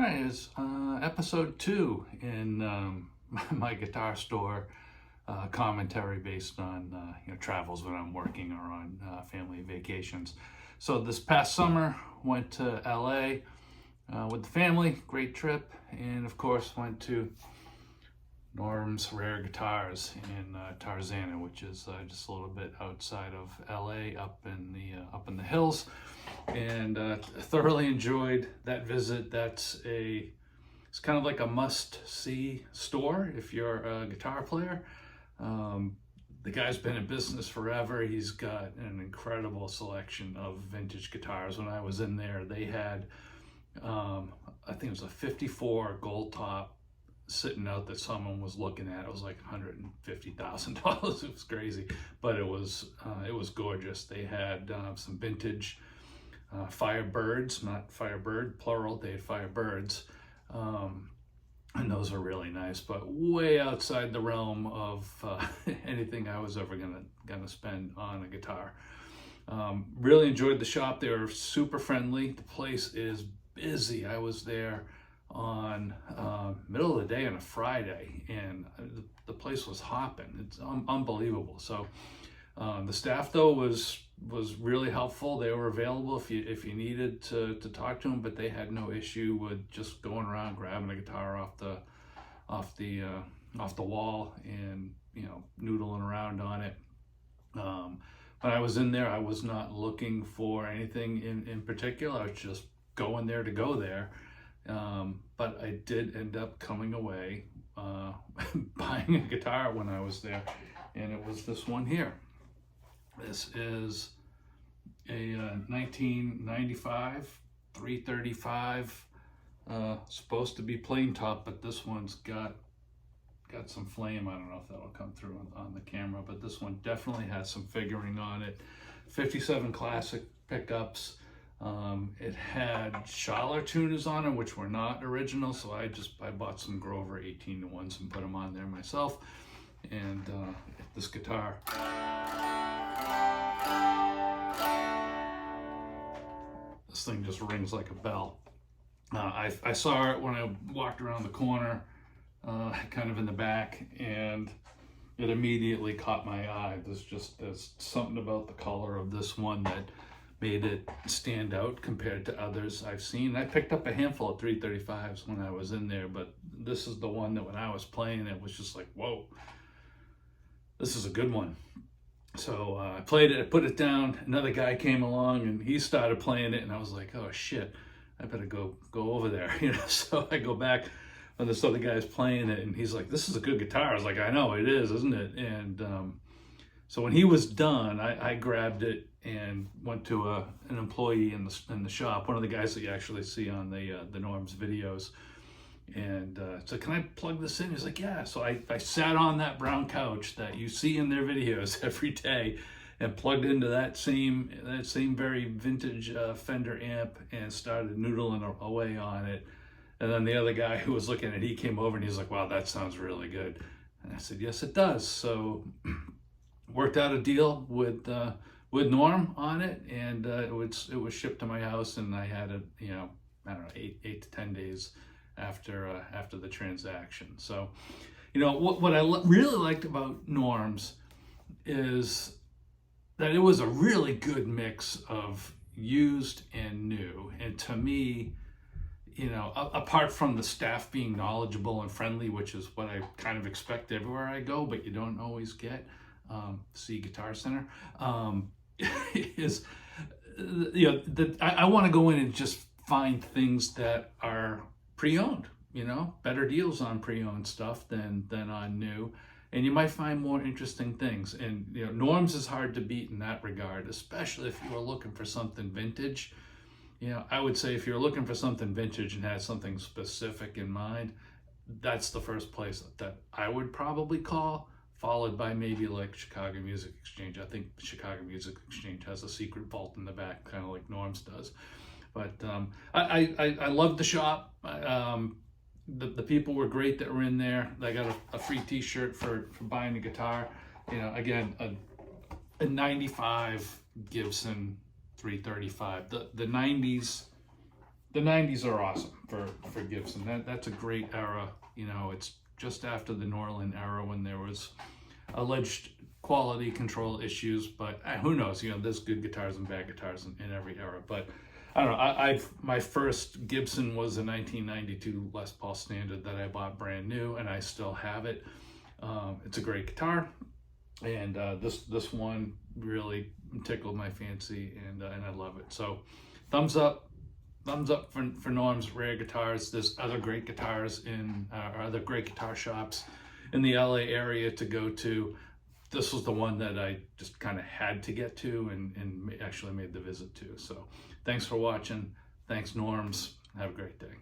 Right, it's episode 2 in my guitar store commentary based on travels when I'm working or on family vacations. So this past summer went to LA with the family, great trip, and of course went to Norm's Rare Guitars in Tarzana, which is just a little bit outside of LA, up in the hills, and thoroughly enjoyed that visit. It's kind of like a must-see store if you're a guitar player. The guy's been in business forever. He's got an incredible selection of vintage guitars. When I was in there, they had, I think it was a 54 gold top sitting out that someone was looking at. It was like $150,000. It was crazy, but it was gorgeous. They had some vintage Firebirds, not Firebird plural. They had Firebirds, and those are really nice, but way outside the realm of anything I was ever gonna spend on a guitar. Really enjoyed the shop. They were super friendly. The place is busy. I was there on middle of the day on a Friday, and the place was hopping. It's unbelievable. So the staff though was really helpful. They were available if you needed to talk to them, but they had no issue with just going around grabbing a guitar off the wall and noodling around on it. When I was in there, I was not looking for anything in particular. I was just going there to go there. But I did end up coming away buying a guitar when I was there, and it was this one here. This is a 1995 335, supposed to be plain top, but this one's got some flame. I don't know if that'll come through on the camera, but this one definitely has some figuring on it. 57 classic pickups. It had Schaller tuners on it, which were not original, so I bought some Grover 18-to-1s and put them on there myself. And this guitar, this thing just rings like a bell. I saw it when I walked around the corner, kind of in the back, and it immediately caught my eye. There's something about the color of this one that made it stand out compared to others I've seen. I picked up a handful of 335s when I was in there, but this is the one that when I was playing it was just like, whoa, this is a good one. So I played it, I put it down, another guy came along and he started playing it, and I was like, oh shit, I better go over there, So I go back when this other guy's playing it, and he's like, this is a good guitar. I was like, I know it is, isn't it? And so when he was done, I grabbed it and went to an employee in the shop, one of the guys that you actually see on the Norm's videos, and so can I plug this in? He's like, yeah. So I sat on that brown couch that you see in their videos every day and plugged into that same very vintage Fender amp and started noodling away on it. And then the other guy who was looking at it, he came over and he's like, wow, that sounds really good. And I said, yes, it does. So worked out a deal with Norm on it, and it was shipped to my house, and I had it, I don't know, 8 to 10 days after the transaction. So, what I really liked about Norm's is that it was a really good mix of used and new. And to me, apart from the staff being knowledgeable and friendly, which is what I kind of expect everywhere I go, but you don't always get, see Guitar Center, is, I want to go in and just find things that are pre-owned, better deals on pre-owned stuff than on new. And you might find more interesting things. And, Norm's is hard to beat in that regard, especially if you were looking for something vintage. I would say if you're looking for something vintage and had something specific in mind, that's the first place that I would probably call, followed by maybe like Chicago Music Exchange. I think Chicago Music Exchange has a secret vault in the back, kind of like Norm's does. But I loved the shop. The people were great that were in there. I got a free t-shirt for buying a guitar. Again, a 95 Gibson 335. The 90s the 90s are awesome for Gibson. That's a great era. You know, it's just after the Norlin era when there was alleged quality control issues, but who knows? You know, there's good guitars and bad guitars in every era. But I don't know. My first Gibson was a 1992 Les Paul Standard that I bought brand new, and I still have it. It's a great guitar, and this one really tickled my fancy, and I love it. So, thumbs up for Norm's Rare Guitars. There's other great guitars or other great guitar shops in the LA area to go to. This was the one that I just kind of had to get to and actually made the visit to. So thanks for watching. Thanks, Norms. Have a great day.